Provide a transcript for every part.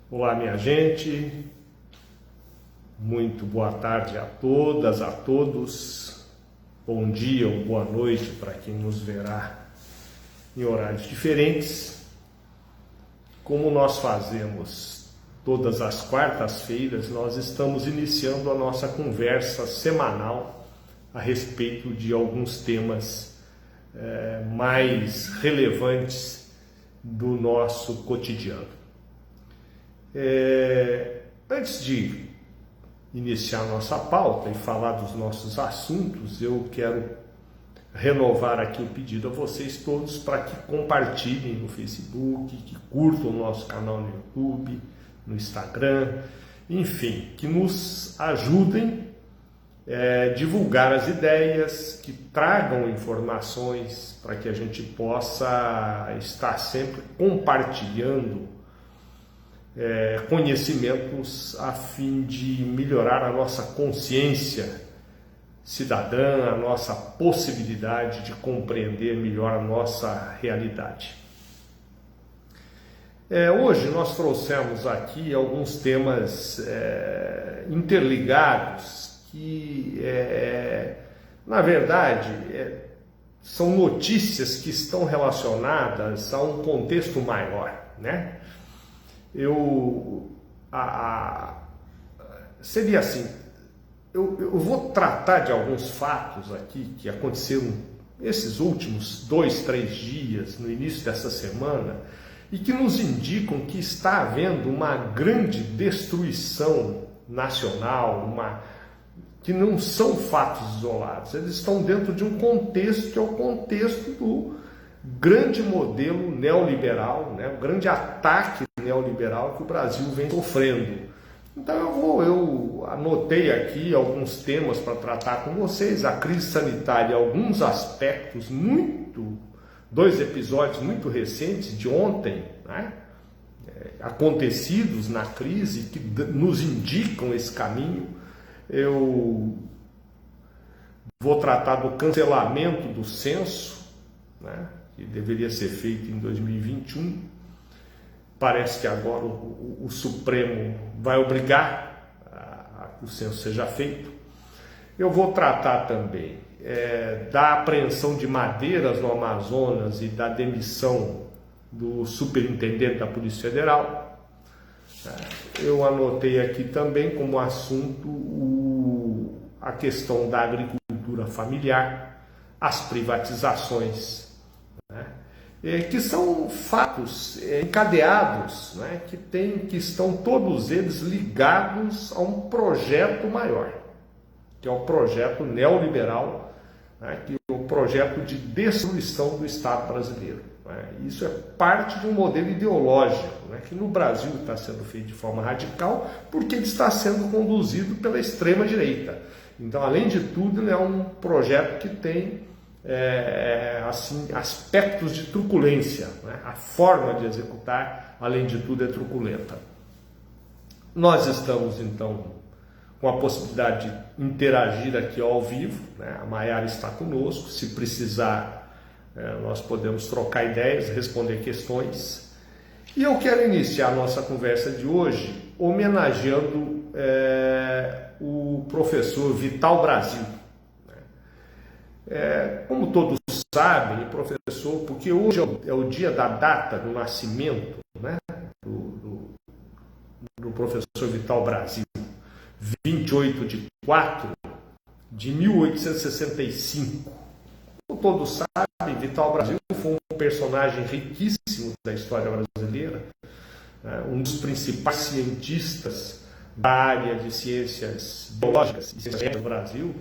Olá, minha gente, muito boa tarde a todas, a todos, bom dia ou boa noite para quem nos verá em horários diferentes. Como nós fazemos todas as quartas-feiras, nós estamos iniciando a nossa conversa semanal a respeito de alguns temas mais relevantes do nosso cotidiano. Antes de iniciar nossa pauta e falar dos nossos assuntos, eu quero renovar aqui o pedido a vocês todos para que compartilhem no Facebook, que curtam o nosso canal no YouTube, no Instagram, enfim, que nos ajudem a divulgar as ideias, que tragam informações para que a gente possa estar sempre compartilhando conhecimentos a fim de melhorar a nossa consciência cidadã, a nossa possibilidade de compreender melhor a nossa realidade. Hoje nós trouxemos aqui alguns temas interligados que, na verdade, são notícias que estão relacionadas a um contexto maior, né? Seria assim, eu vou tratar de alguns fatos aqui que aconteceram esses últimos 2-3 dias, no início dessa semana, e que nos indicam que está havendo uma grande destruição nacional, que não são fatos isolados, eles estão dentro de um contexto que é o contexto do grande modelo neoliberal, né, o grande ataque neoliberal que o Brasil vem sofrendo. Então eu anotei aqui alguns temas para tratar com vocês, a crise sanitária, alguns aspectos dois episódios muito recentes de ontem, né, acontecidos na crise que nos indicam esse caminho. Eu vou tratar do cancelamento do censo, né, que deveria ser feito em 2021. Parece que agora o Supremo vai obrigar a que o censo seja feito. Eu vou tratar também da apreensão de madeiras no Amazonas e da demissão do superintendente da Polícia Federal. Eu anotei aqui também como assunto a questão da agricultura familiar, as privatizações, que são fatos encadeados, né, que estão todos eles ligados a um projeto maior, que é o projeto neoliberal, né, que é o projeto de destruição do Estado brasileiro. Né. Isso é parte de um modelo ideológico, né, que no Brasil está sendo feito de forma radical, porque ele está sendo conduzido pela extrema-direita. Então, além de tudo, ele é um projeto que tem aspectos de truculência, né? A forma de executar, além de tudo, é truculenta. Nós estamos, então, com a possibilidade de interagir aqui ao vivo, né? A Maiara está conosco, se precisar, nós podemos trocar ideias, responder questões. E eu quero iniciar a nossa conversa de hoje homenageando o professor Vital Brasil. Como todos sabem, professor, porque hoje é o dia da data do nascimento, né, do professor Vital Brasil, 28/4/1865. Como todos sabem, Vital Brasil foi um personagem riquíssimo da história brasileira, um dos principais cientistas da área de ciências biológicas e ciências do Brasil.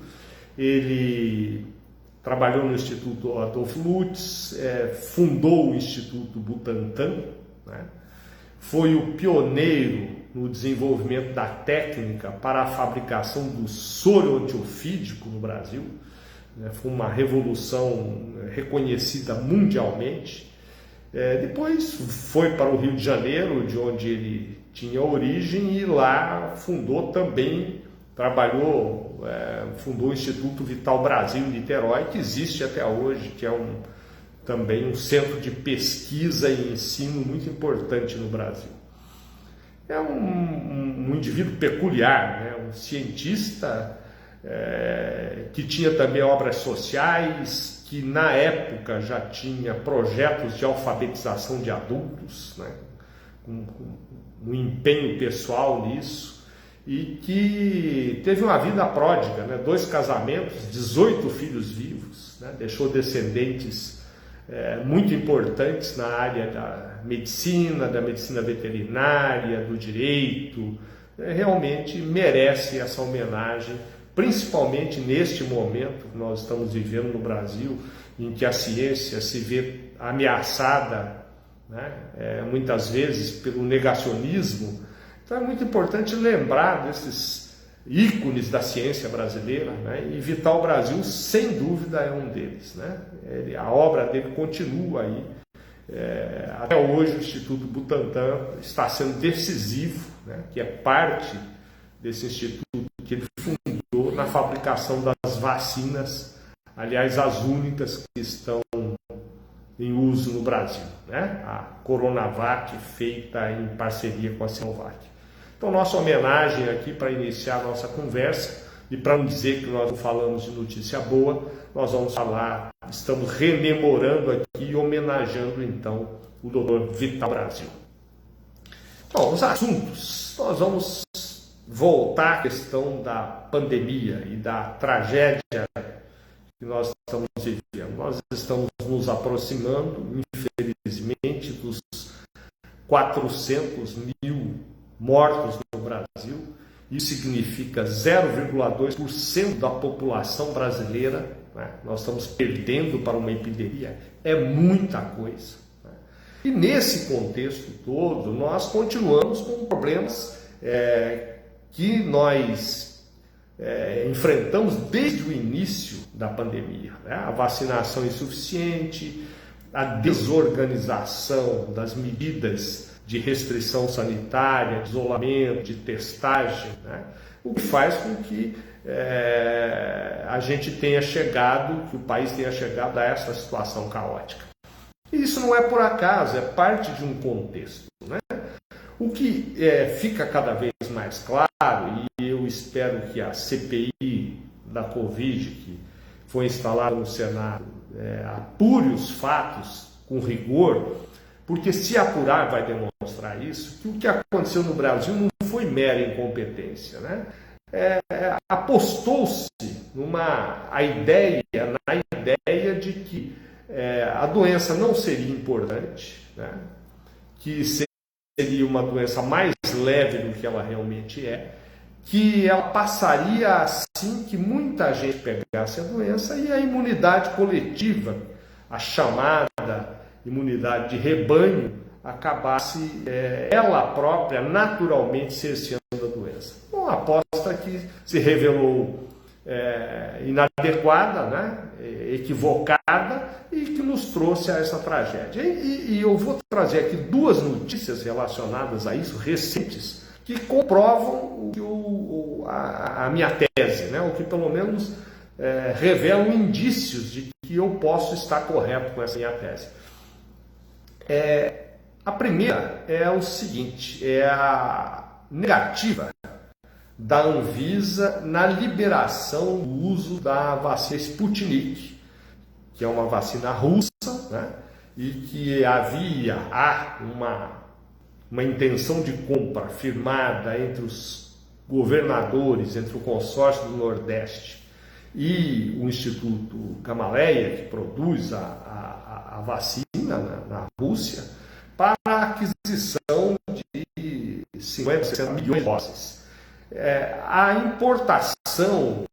Ele trabalhou no Instituto Adolfo Lutz, fundou o Instituto Butantan, né? Foi o pioneiro no desenvolvimento da técnica para a fabricação do soro antiofídico no Brasil, né? Foi uma revolução reconhecida mundialmente. Depois foi para o Rio de Janeiro, de onde ele tinha origem, e lá fundou também, fundou o Instituto Vital Brasil em Niterói, que existe até hoje, que é também um centro de pesquisa e ensino muito importante no Brasil. é um indivíduo peculiar, né? Um cientista que tinha também obras sociais, que na época já tinha projetos de alfabetização de adultos, né? Um empenho pessoal nisso, e que teve uma vida pródiga, né? 2 casamentos, 18 filhos vivos, né? Deixou descendentes muito importantes na área da medicina veterinária, do direito. Realmente merece essa homenagem, principalmente neste momento que nós estamos vivendo no Brasil, em que a ciência se vê ameaçada, né? Muitas vezes pelo negacionismo. Então é muito importante lembrar desses ícones da ciência brasileira, né? E Vital Brasil, sem dúvida, é um deles, né? A obra dele continua aí. Até hoje o Instituto Butantan está sendo decisivo, né? Que é parte desse instituto que ele fundou na fabricação das vacinas, aliás, as únicas que estão em uso no Brasil, né? A Coronavac, feita em parceria com a Sinovac. Então, nossa homenagem aqui para iniciar a nossa conversa, e para não dizer que nós não falamos de notícia boa, nós vamos falar, estamos rememorando aqui e homenageando então o Dr. Vital Brasil. Bom, os assuntos, nós vamos voltar à questão da pandemia e da tragédia que nós estamos vivendo. Nós estamos nos aproximando, infelizmente, dos 400 mil mortos no Brasil. Isso significa 0,2% da população brasileira, né? Nós estamos perdendo para uma epidemia. É muita coisa, né? E nesse contexto todo, nós continuamos com problemas que nós enfrentamos desde o início da pandemia, né? A vacinação insuficiente, a desorganização das medidas de restrição sanitária, de isolamento, de testagem, né? O que faz com que a gente tenha chegado, que o país tenha chegado a essa situação caótica. E isso não é por acaso, é parte de um contexto, né? O que fica cada vez mais claro, e eu espero que a CPI da Covid, que foi instalada no Senado, apure os fatos com rigor, porque se apurar vai demonstrar isso, que o que aconteceu no Brasil não foi mera incompetência, né? Apostou-se na ideia de que a doença não seria importante, né? Que seria uma doença mais leve do que ela realmente é, que ela passaria assim que muita gente pegasse a doença e a imunidade coletiva, a chamada imunidade de rebanho, acabasse ela própria naturalmente cerceando a doença. Uma aposta que se revelou inadequada, né? Equivocada, e que nos trouxe a essa tragédia. E eu vou trazer aqui 2 notícias relacionadas a isso, recentes, que comprovam a minha tese, né? Ou que pelo menos revelam indícios de que eu posso estar correto com essa minha tese. A primeira é o seguinte, é a negativa da Anvisa na liberação do uso da vacina Sputnik, que é uma vacina russa, né? E que há uma intenção de compra firmada entre os governadores, entre o consórcio do Nordeste e o Instituto Gamaleya, que produz a vacina na Rússia, para a aquisição de 50, 60 milhões de doses. A importação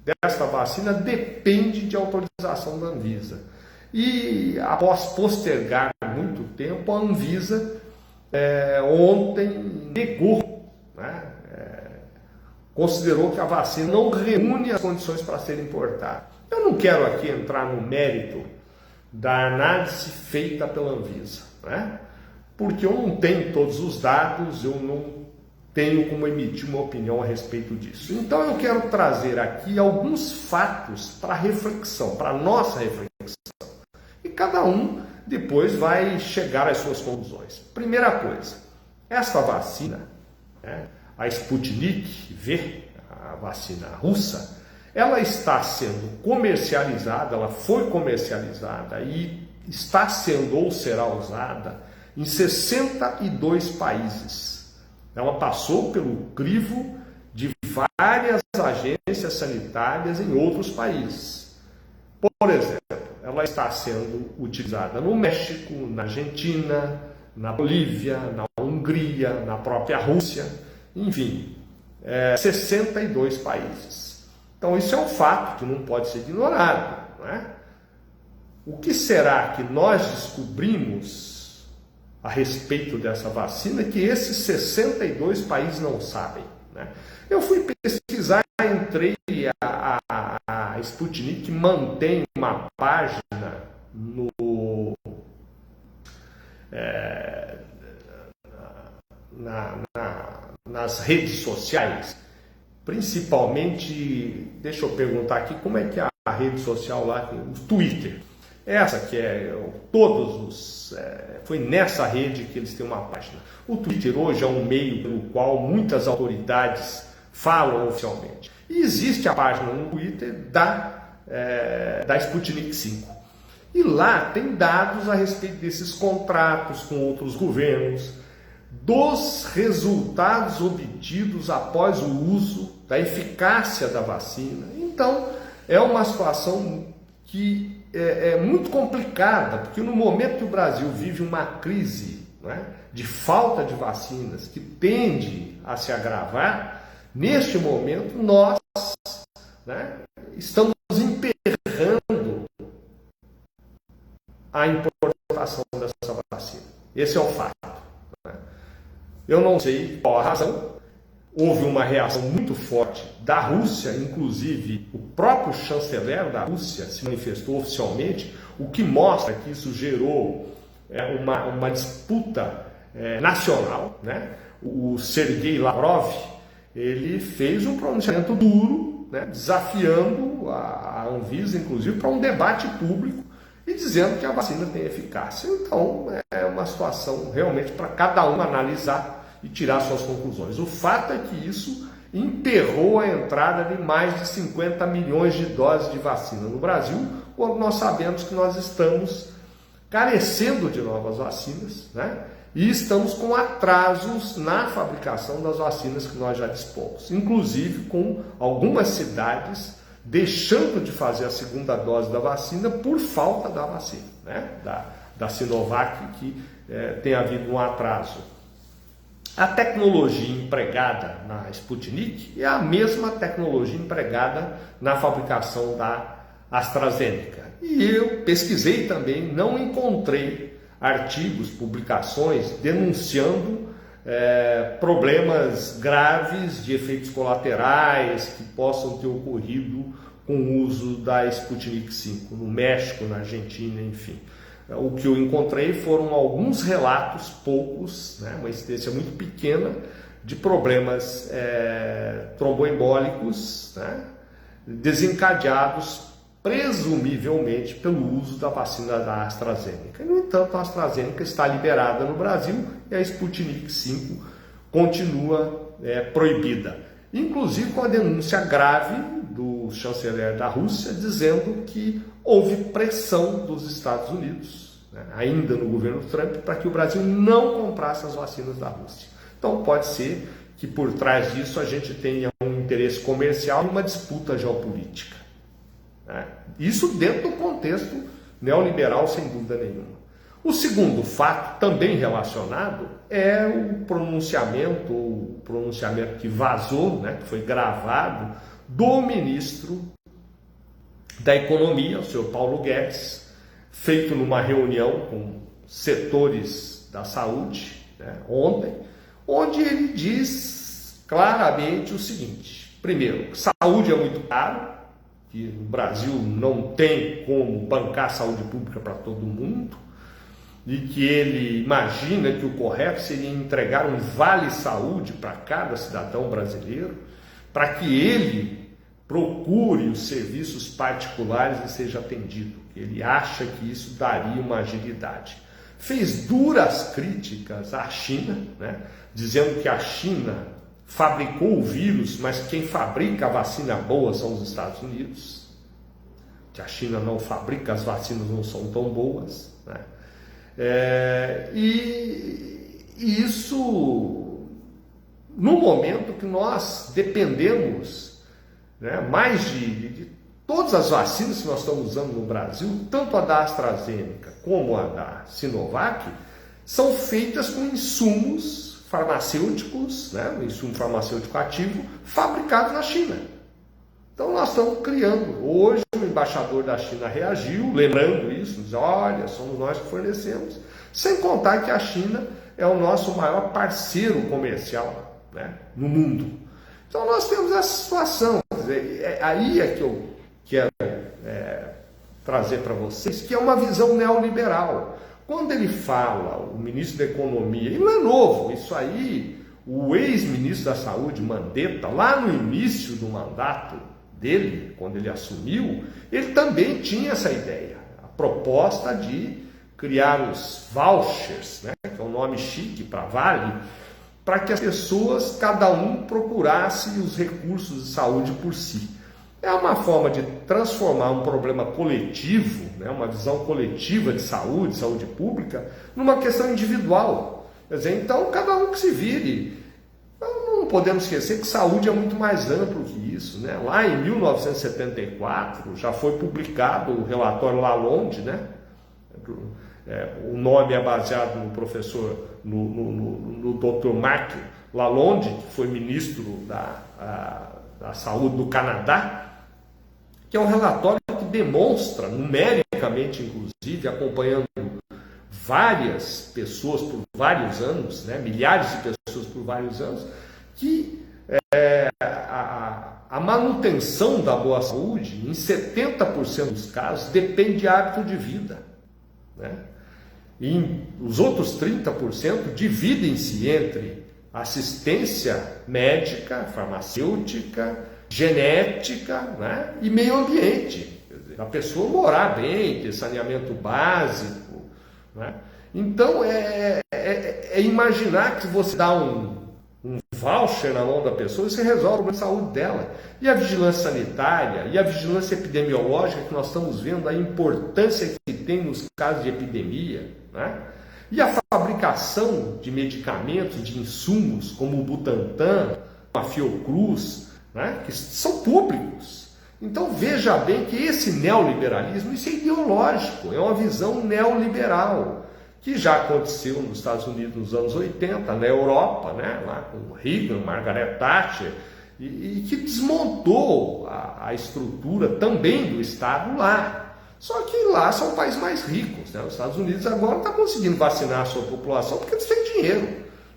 desta vacina depende de autorização da Anvisa. E após postergar muito tempo, a Anvisa ontem negou, né? Considerou que a vacina não reúne as condições para ser importada. Eu não quero aqui entrar no mérito da análise feita pela Anvisa, né? Porque eu não tenho todos os dados, eu não tenho como emitir uma opinião a respeito disso. Então eu quero trazer aqui alguns fatos para reflexão, para nossa reflexão. E cada um depois vai chegar às suas conclusões. Primeira coisa, esta vacina, né, a Sputnik V, a vacina russa, ela está sendo comercializada, ela foi comercializada e está sendo ou será usada em 62 países. Ela passou pelo crivo de várias agências sanitárias em outros países. Por exemplo, ela está sendo utilizada no México, na Argentina, na Bolívia, na Hungria, na própria Rússia, enfim, 62 países. Então isso é um fato que não pode ser ignorado, não é? O que será que nós descobrimos a respeito dessa vacina que esses 62 países não sabem, né? Eu fui pesquisar, entrei, a Sputnik mantém uma página nas redes sociais, principalmente, deixa eu perguntar aqui, como é que é a rede social lá, o Twitter. Essa que foi nessa rede que eles têm uma página. O Twitter hoje é um meio pelo qual muitas autoridades falam oficialmente. E existe a página no Twitter da Sputnik V. E lá tem dados a respeito desses contratos com outros governos, dos resultados obtidos após o uso, da eficácia da vacina. Então, é uma situação que é muito complicada, porque no momento que o Brasil vive uma crise, né, de falta de vacinas, que tende a se agravar, neste momento nós, né, estamos emperrando a importação dessa vacina. Esse é o fato. Né? Eu não sei qual a razão. Houve uma reação muito forte da Rússia, inclusive o próprio chanceler da Rússia se manifestou oficialmente, o que mostra que isso gerou uma disputa nacional, né? O Sergei Lavrov, ele fez um pronunciamento duro, né, desafiando a Anvisa, inclusive, para um debate público e dizendo que a vacina tem eficácia. Então, é uma situação realmente para cada um analisar e tirar suas conclusões. O fato é que isso emperrou a entrada de mais de 50 milhões de doses de vacina no Brasil, quando nós sabemos que nós estamos carecendo de novas vacinas, né? E estamos com atrasos na fabricação das vacinas que nós já dispomos, inclusive com algumas cidades deixando de fazer a segunda dose da vacina por falta da vacina, né? da Sinovac, que tem havido um atraso. A tecnologia empregada na Sputnik é a mesma tecnologia empregada na fabricação da AstraZeneca. E eu pesquisei também, não encontrei artigos, publicações denunciando problemas graves de efeitos colaterais que possam ter ocorrido com o uso da Sputnik V no México, na Argentina, enfim. O que eu encontrei foram alguns relatos, poucos, né, uma incidência muito pequena, de problemas tromboembólicos, né, desencadeados presumivelmente pelo uso da vacina da AstraZeneca. No entanto, a AstraZeneca está liberada no Brasil e a Sputnik V continua proibida. Inclusive com a denúncia grave do chanceler da Rússia, dizendo que houve pressão dos Estados Unidos, né, ainda no governo Trump, para que o Brasil não comprasse as vacinas da Rússia. Então pode ser que por trás disso a gente tenha um interesse comercial e uma disputa geopolítica. Né? Isso dentro do contexto neoliberal, sem dúvida nenhuma. O segundo fato, também relacionado, é o pronunciamento que vazou, né, que foi gravado, do ministro da Economia, o senhor Paulo Guedes, feito numa reunião com setores da saúde, né, ontem, onde ele diz claramente o seguinte: primeiro, saúde é muito caro, que o Brasil não tem como bancar saúde pública para todo mundo, e que ele imagina que o correto seria entregar um vale-saúde para cada cidadão brasileiro, para que ele procure os serviços particulares e seja atendido. Ele acha que isso daria uma agilidade. Fez duras críticas à China, né, dizendo que a China fabricou o vírus, mas quem fabrica a vacina boa são os Estados Unidos. Que a China não fabrica, as vacinas não são tão boas, né? E isso, no momento que nós dependemos, né, mais de todas as vacinas que nós estamos usando no Brasil, tanto a da AstraZeneca como a da Sinovac, são feitas com insumos farmacêuticos, né, um insumo farmacêutico ativo, fabricados na China. Então nós estamos criando. Hoje o embaixador da China reagiu, lembrando isso, diz, olha, somos nós que fornecemos, sem contar que a China é o nosso maior parceiro comercial, né, no mundo. Então nós temos essa situação. Quer dizer, aí é que eu quero trazer para vocês, que é uma visão neoliberal. Quando ele fala, o ministro da Economia, e não é novo, isso aí, o ex-ministro da Saúde, Mandetta, lá no início do mandato dele, quando ele assumiu, ele também tinha essa ideia, a proposta de criar os vouchers, né, que é um nome chique para vale, para que as pessoas, cada um, procurasse os recursos de saúde por si. É uma forma de transformar um problema coletivo, né, uma visão coletiva de saúde pública, numa questão individual. Quer dizer, então, cada um que se vire. Não podemos esquecer que saúde é muito mais amplo que isso, né? Lá em 1974 já foi publicado o relatório Lalonde, né? O nome é baseado no professor, no Dr. Mark Lalonde, que foi ministro da Saúde do Canadá, que é um relatório que demonstra, numericamente inclusive, acompanhando várias pessoas por vários anos, né, milhares de pessoas por vários anos, que a manutenção da boa saúde, em 70% dos casos, depende de hábito de vida, né? E os outros 30% dividem-se entre assistência médica, farmacêutica, genética, né, e meio ambiente. Quer dizer, a pessoa morar bem, ter saneamento básico, né? Então é imaginar que você dá um voucher na mão da pessoa e você resolve o problema de saúde dela. E a vigilância sanitária e a vigilância epidemiológica, que nós estamos vendo a importância que tem nos casos de epidemia, né? E a fabricação de medicamentos, de insumos, como o Butantan, a Fiocruz, né, que são públicos. Então veja bem que esse neoliberalismo, isso é ideológico, é uma visão neoliberal, que já aconteceu nos Estados Unidos nos anos 80, na Europa, né, lá com Reagan, Margaret Thatcher, e que desmontou a estrutura também do Estado lá. Só que lá são países mais ricos, né? Os Estados Unidos agora está conseguindo vacinar a sua população porque eles têm dinheiro,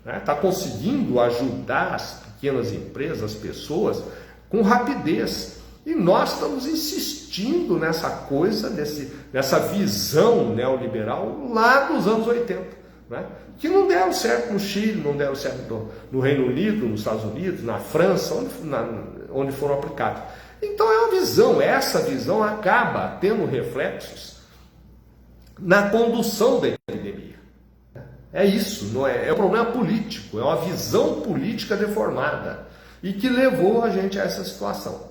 né? Está conseguindo ajudar as pequenas empresas, as pessoas, com rapidez. E nós estamos insistindo nessa coisa, nessa visão neoliberal lá dos anos 80, né? Que não deram certo no Chile, não deram certo no Reino Unido, nos Estados Unidos, na França, onde foram aplicados. Então é uma visão, essa visão acaba tendo reflexos na condução da epidemia. É isso, não é um problema político, é uma visão política deformada e que levou a gente a essa situação.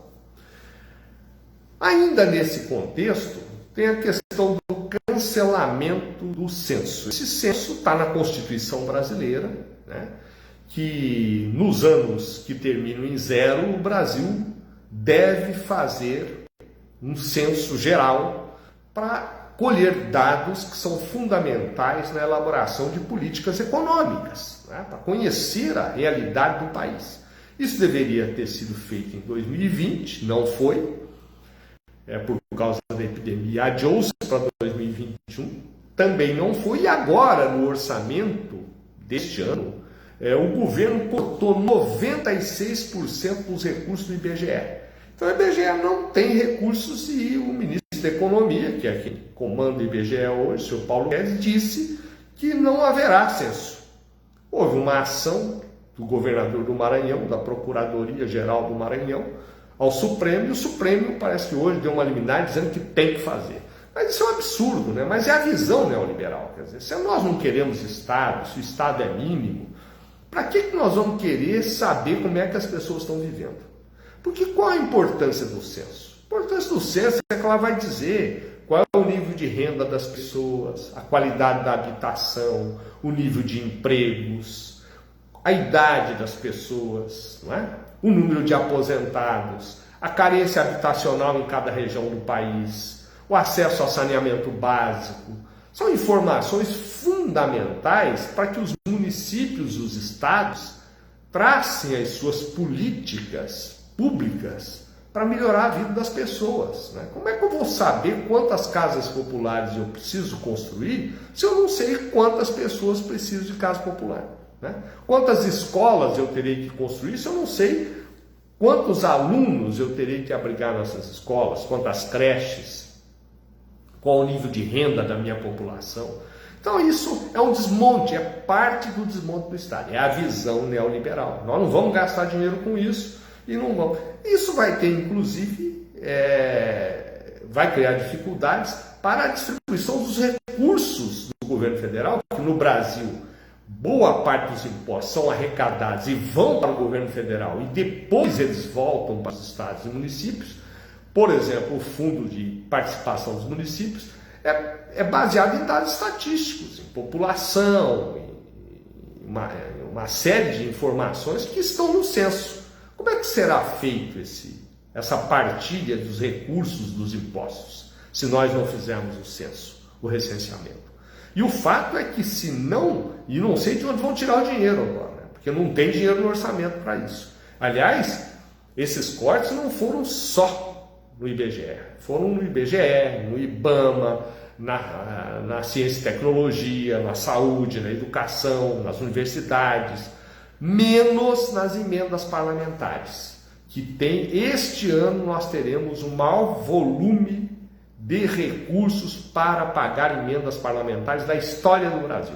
Ainda nesse contexto, tem a questão do cancelamento do censo. Esse censo está na Constituição brasileira, né, que nos anos que terminam em 0, o Brasil deve fazer um censo geral para colher dados que são fundamentais na elaboração de políticas econômicas, né, para conhecer a realidade do país. Isso deveria ter sido feito em 2020, não foi, por causa da epidemia, adiou-se para 2021, também não foi, e agora no orçamento deste ano, o governo cortou 96% dos recursos do IBGE. Então o IBGE não tem recursos e o ministro da Economia, que é quem comanda o IBGE hoje, o senhor Paulo Guedes, disse que não haverá censo. Houve uma ação do governador do Maranhão, da Procuradoria-Geral do Maranhão, ao Supremo, e o Supremo parece que hoje deu uma liminar dizendo que tem que fazer. Mas isso é um absurdo, né? Mas é a visão neoliberal. Quer dizer, se nós não queremos Estado, se o Estado é mínimo, para que nós vamos querer saber como é que as pessoas estão vivendo? Porque qual a importância do censo? A importância do censo é que ela vai dizer qual é o nível de renda das pessoas, a qualidade da habitação, o nível de empregos, a idade das pessoas, não é? O número de aposentados, a carência habitacional em cada região do país, o acesso ao saneamento básico. São informações fundamentais para que os municípios, os estados, tracem as suas políticas públicas para melhorar a vida das pessoas, né? Como é que eu vou saber quantas casas populares eu preciso construir se eu não sei quantas pessoas precisam de casa popular, né? Quantas escolas eu terei que construir se eu não sei quantos alunos eu terei que abrigar nessas escolas, quantas creches, qual o nível de renda da minha população. Então isso é um desmonte, é parte do desmonte do Estado, é a visão neoliberal. Nós não vamos gastar dinheiro com isso e não vamos. Isso vai ter, inclusive, vai criar dificuldades para a distribuição dos recursos do governo federal, que no Brasil boa parte dos impostos são arrecadados e vão para o governo federal e depois eles voltam para os estados e municípios. Por exemplo, o fundo de participação dos municípios é baseado em dados estatísticos, em população, em uma série de informações que estão no censo. Como é que será feito essa partilha dos recursos dos impostos, se nós não fizermos o censo, o recenseamento? E o fato é que se não, e não sei de onde vão tirar o dinheiro agora, né? Porque não tem dinheiro no orçamento para isso. Aliás, esses cortes não foram só no IBGE, foram no IBGE, no IBAMA, na ciência e tecnologia, na saúde, na educação, nas universidades, menos nas emendas parlamentares, que tem, este ano nós teremos o maior volume de recursos para pagar emendas parlamentares da história do Brasil.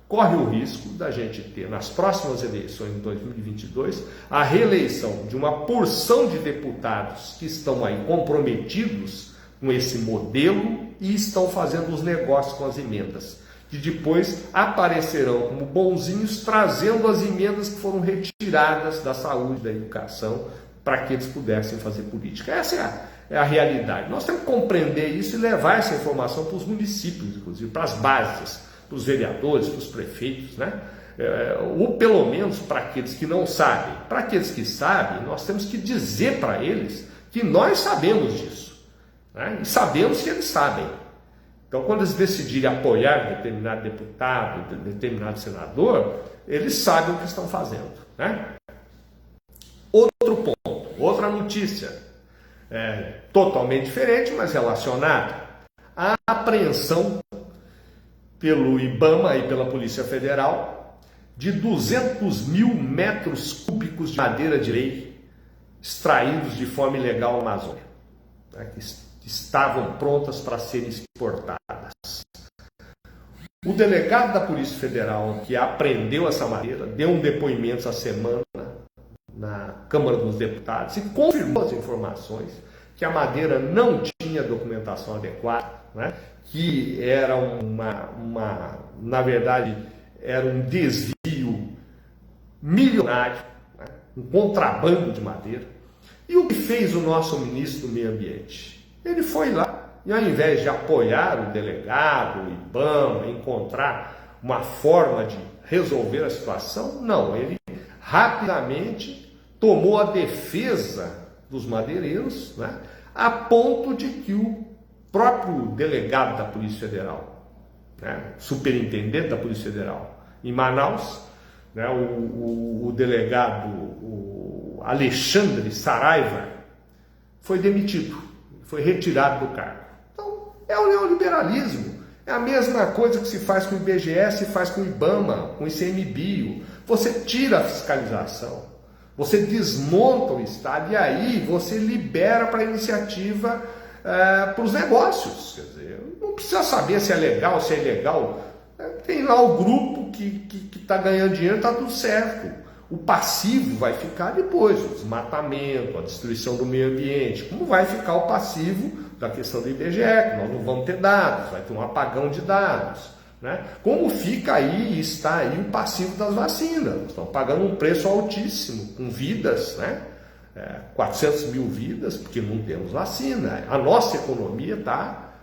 Corre o risco da gente ter, nas próximas eleições de 2022, a reeleição de uma porção de deputados que estão aí comprometidos com esse modelo e estão fazendo os negócios com as emendas, que depois aparecerão como bonzinhos trazendo as emendas que foram retiradas da saúde, da educação, para que eles pudessem fazer política. Essa é a realidade. Nós temos que compreender isso e levar essa informação para os municípios, inclusive, para as bases, para os vereadores, para os prefeitos, né? Ou pelo menos para aqueles que não sabem. Para aqueles que sabem, nós temos que dizer para eles que nós sabemos disso, né? E sabemos que eles sabem. Então, quando eles decidirem apoiar determinado deputado, determinado senador, eles sabem o que estão fazendo, né? Outro ponto, outra notícia, totalmente diferente, mas relacionada, a apreensão pelo IBAMA e pela Polícia Federal de 200 mil metros cúbicos de madeira de lei extraídos de forma ilegal na Amazônia, né, que estavam prontas para serem exportadas. O delegado da Polícia Federal que apreendeu essa madeira deu um depoimento essa semana na Câmara dos Deputados e confirmou as informações que a madeira não tinha documentação adequada, né? Que era na verdade, era um desvio milionário, né? Um contrabando de madeira. E o que fez o nosso ministro do Meio Ambiente? Ele foi lá e, ao invés de apoiar o delegado, o IBAMA, encontrar uma forma de resolver a situação, não, ele rapidamente tomou a defesa dos madeireiros, né, a ponto de que o próprio delegado da Polícia Federal, né, superintendente da Polícia Federal em Manaus, né, o delegado o Alexandre Saraiva, foi demitido, foi retirado do cargo. Então, é o neoliberalismo. É a mesma coisa que se faz com o IBGE, se faz com o IBAMA, com o ICMBio. Você tira a fiscalização, você desmonta o Estado e aí você libera para a iniciativa, para os negócios. Quer dizer, não precisa saber se é legal, se é ilegal. Tem lá o grupo que está ganhando dinheiro, está tudo certo. O passivo vai ficar depois, o desmatamento, a destruição do meio ambiente. Como vai ficar o passivo da questão do IBGE, que nós não vamos ter dados, vai ter um apagão de dados. Né? Como fica aí, está aí o passivo das vacinas? Estão pagando um preço altíssimo, com vidas, né? 400 mil vidas, porque não temos vacina. A nossa economia está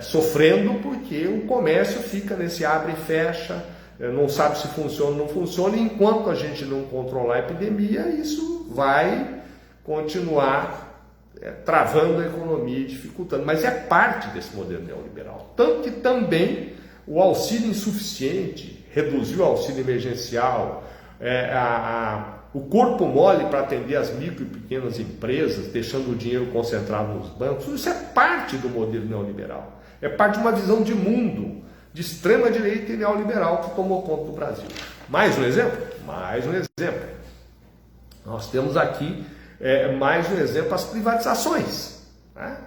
sofrendo porque o comércio fica nesse abre e fecha, não sabe se funciona ou não funciona, e enquanto a gente não controlar a epidemia, isso vai continuar travando a economia e dificultando. Mas é parte desse modelo neoliberal. Tanto que também o auxílio insuficiente, reduziu o auxílio emergencial, o corpo mole para atender as micro e pequenas empresas, deixando o dinheiro concentrado nos bancos, isso é parte do modelo neoliberal. É parte de uma visão de mundo, de extrema-direita e neoliberal que tomou conta do Brasil. Mais um exemplo? Mais um exemplo. Nós temos aqui mais um exemplo, as privatizações, né?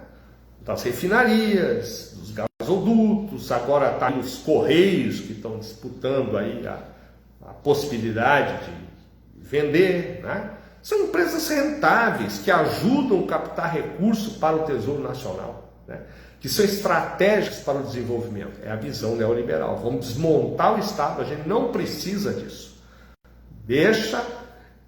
Das refinarias, dos gasodutos, agora está os Correios que estão disputando aí a possibilidade de vender, né? São empresas rentáveis que ajudam a captar recursos para o Tesouro Nacional, né? Que são estratégicos para o desenvolvimento. É a visão neoliberal. Vamos desmontar o Estado, a gente não precisa disso. Deixa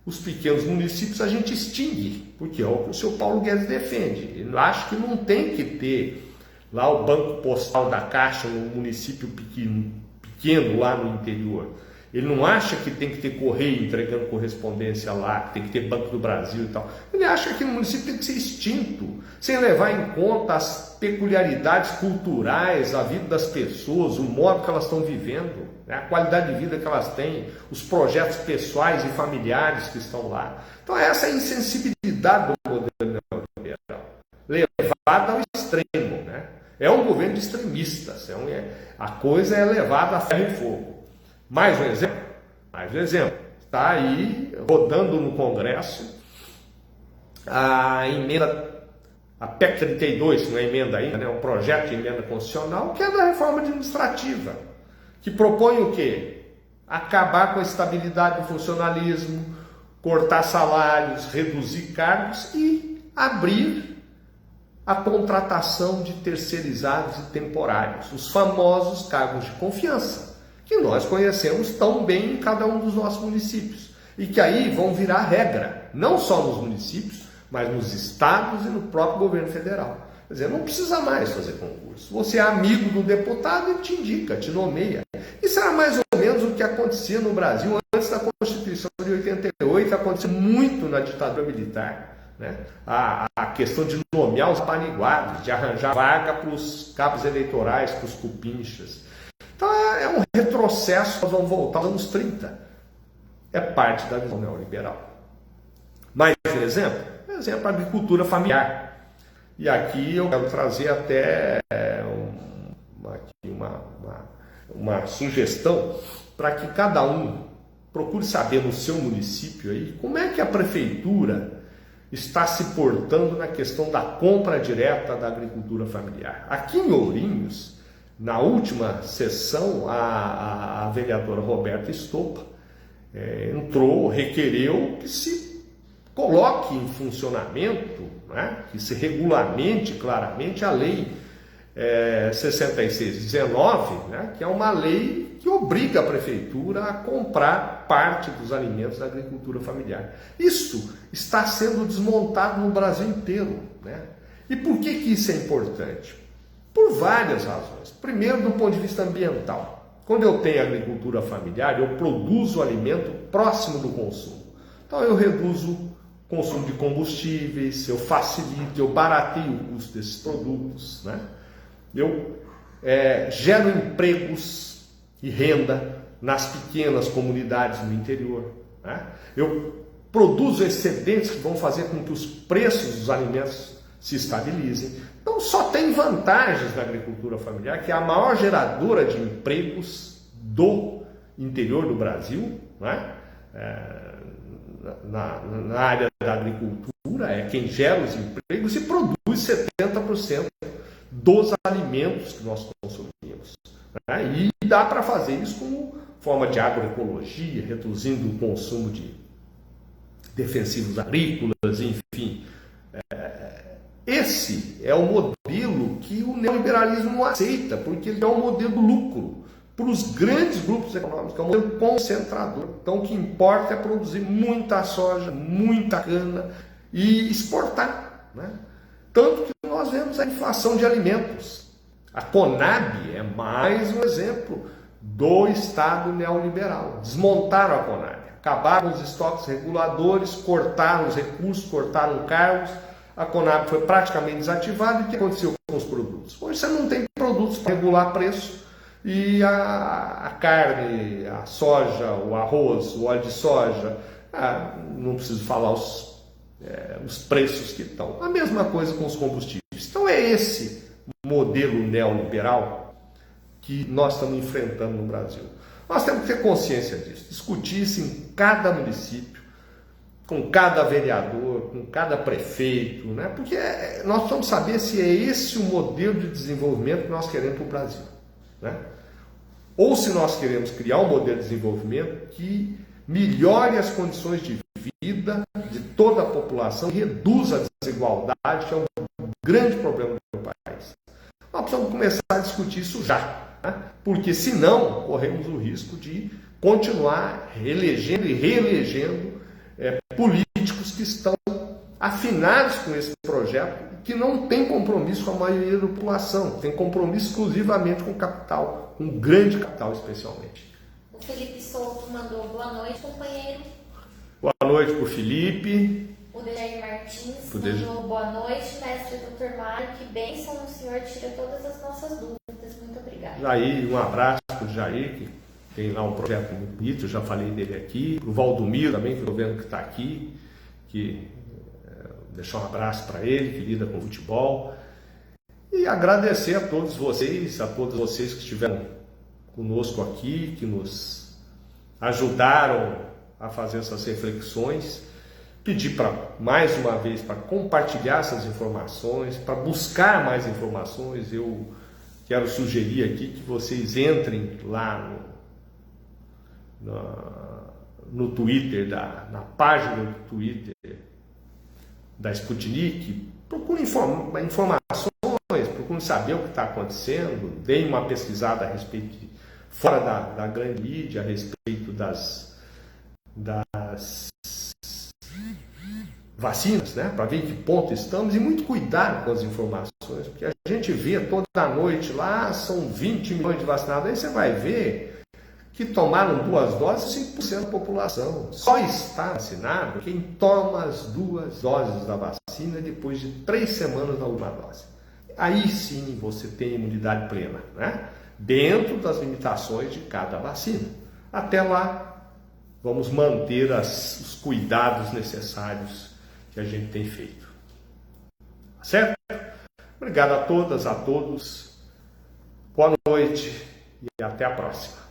os pequenos municípios, a gente extingue, porque é o que o seu Paulo Guedes defende. Ele acha que não tem que ter lá o banco postal da Caixa no município pequeno lá no interior. Ele não acha que tem que ter correio entregando correspondência lá, que tem que ter Banco do Brasil e tal. Ele acha que o município tem que ser extinto, sem levar em conta as peculiaridades culturais, a vida das pessoas, o modo que elas estão vivendo, né? A qualidade de vida que elas têm, os projetos pessoais e familiares que estão lá. Então essa é a insensibilidade do modelo neoliberal, levada ao extremo, né? É um governo de extremistas, a coisa é levada a ferro e fogo. Mais um exemplo? Mais um exemplo. Está aí rodando no Congresso a emenda, a PEC 32, que não é emenda ainda, né? Um projeto de emenda constitucional, que é da reforma administrativa, que propõe o quê? Acabar com a estabilidade do funcionalismo, cortar salários, reduzir cargos e abrir a contratação de terceirizados e temporários, os famosos cargos de confiança, que nós conhecemos tão bem em cada um dos nossos municípios, e que aí vão virar regra, não só nos municípios, mas nos estados e no próprio governo federal. Quer dizer, não precisa mais fazer concurso. Você é amigo do deputado, ele te indica, te nomeia. Isso era mais ou menos o que acontecia no Brasil antes da Constituição de 88, que acontecia muito na ditadura militar, né? A questão de nomear os paniguados, de arranjar vaga para os cabos eleitorais, para os cupinchas. Então é um retrocesso, nós vamos voltar aos anos 30. É parte da visão neoliberal. Mais um exemplo? Exemplo, a agricultura familiar. E aqui eu quero trazer até uma sugestão para que cada um procure saber no seu município aí como é que a prefeitura está se portando na questão da compra direta da agricultura familiar. Aqui em Ourinhos, na última sessão, a vereadora Roberta Estopa entrou, requereu que se coloque em funcionamento, né, que se regulamente claramente a lei 6619, né, que é uma lei que obriga a prefeitura a comprar parte dos alimentos da agricultura familiar. Isso está sendo desmontado no Brasil inteiro, né? E por que isso é importante? Por várias razões. Primeiro, do ponto de vista ambiental. Quando eu tenho agricultura familiar, eu produzo alimento próximo do consumo. Então eu reduzo o consumo de combustíveis, eu facilito, eu barateio o custo desses produtos, né? Eu gero empregos e renda nas pequenas comunidades no interior, né? Eu produzo excedentes que vão fazer com que os preços dos alimentos se estabilizem. Então só tem vantagens na agricultura familiar, que é a maior geradora de empregos do interior do Brasil, né? Na área da agricultura, é quem gera os empregos e produz 70% dos alimentos que nós consumimos, né? E dá para fazer isso como forma de agroecologia, reduzindo o consumo de defensivos agrícolas, enfim. Esse é o modelo que o neoliberalismo não aceita, porque ele é um modelo do lucro para os grandes grupos econômicos, é um modelo concentrador. Então o que importa é produzir muita soja, muita cana e exportar, né? Tanto que nós vemos a inflação de alimentos. A Conab é mais um exemplo do Estado neoliberal. Desmontaram a Conab, acabaram os estoques reguladores, cortaram os recursos, cortaram cargos. A Conab foi praticamente desativada. E o que aconteceu com os produtos? Hoje você não tem produtos para regular preço e a carne, a soja, o arroz, o óleo de soja, não preciso falar os preços que estão. A mesma coisa com os combustíveis. Então é esse modelo neoliberal que nós estamos enfrentando no Brasil. Nós temos que ter consciência disso, discutir isso em cada município, com cada vereador, com cada prefeito, né? Porque nós precisamos saber se é esse o modelo de desenvolvimento que nós queremos para o Brasil, né? Ou se nós queremos criar um modelo de desenvolvimento que melhore as condições de vida de toda a população e reduza a desigualdade, que é um grande problema do meu país. Nós precisamos começar a discutir isso já, né? Porque senão corremos o risco de continuar reelegendo e reelegendo políticos que estão afinados com esse projeto, que não tem compromisso com a maioria da população, tem compromisso exclusivamente com o capital, com o grande capital especialmente. O Felipe Souto mandou boa noite, companheiro. Boa noite para o Felipe. O Dejair Martins mandou boa noite, mestre Dr. Mário, que bênção o senhor tira todas as nossas dúvidas. Muito obrigado. Jair, um abraço para o Jair, que tem lá um projeto muito bonito, eu já falei dele aqui. Para o Valdomiro também, que estou vendo que está aqui, deixar um abraço para ele, que lida com futebol. E agradecer a todos vocês que estiveram conosco aqui, que nos ajudaram a fazer essas reflexões. Pedir mais uma vez para compartilhar essas informações, para buscar mais informações. Eu quero sugerir aqui que vocês entrem lá no Twitter, na página do Twitter da Sputnik, procurem informações, procurem saber o que está acontecendo, deem uma pesquisada a respeito, fora da grande mídia, a respeito das vacinas, né? Para ver em que ponto estamos, e muito cuidado com as informações, porque a gente vê toda noite lá, são 20 milhões de vacinados, aí você vai ver que tomaram 2 doses, 5% da população. Só está vacinado quem toma as 2 doses da vacina depois de 3 semanas da última dose. Aí sim você tem imunidade plena, né? Dentro das limitações de cada vacina. Até lá, vamos manter os cuidados necessários que a gente tem feito. Certo? Obrigado a todas, a todos. Boa noite e até a próxima.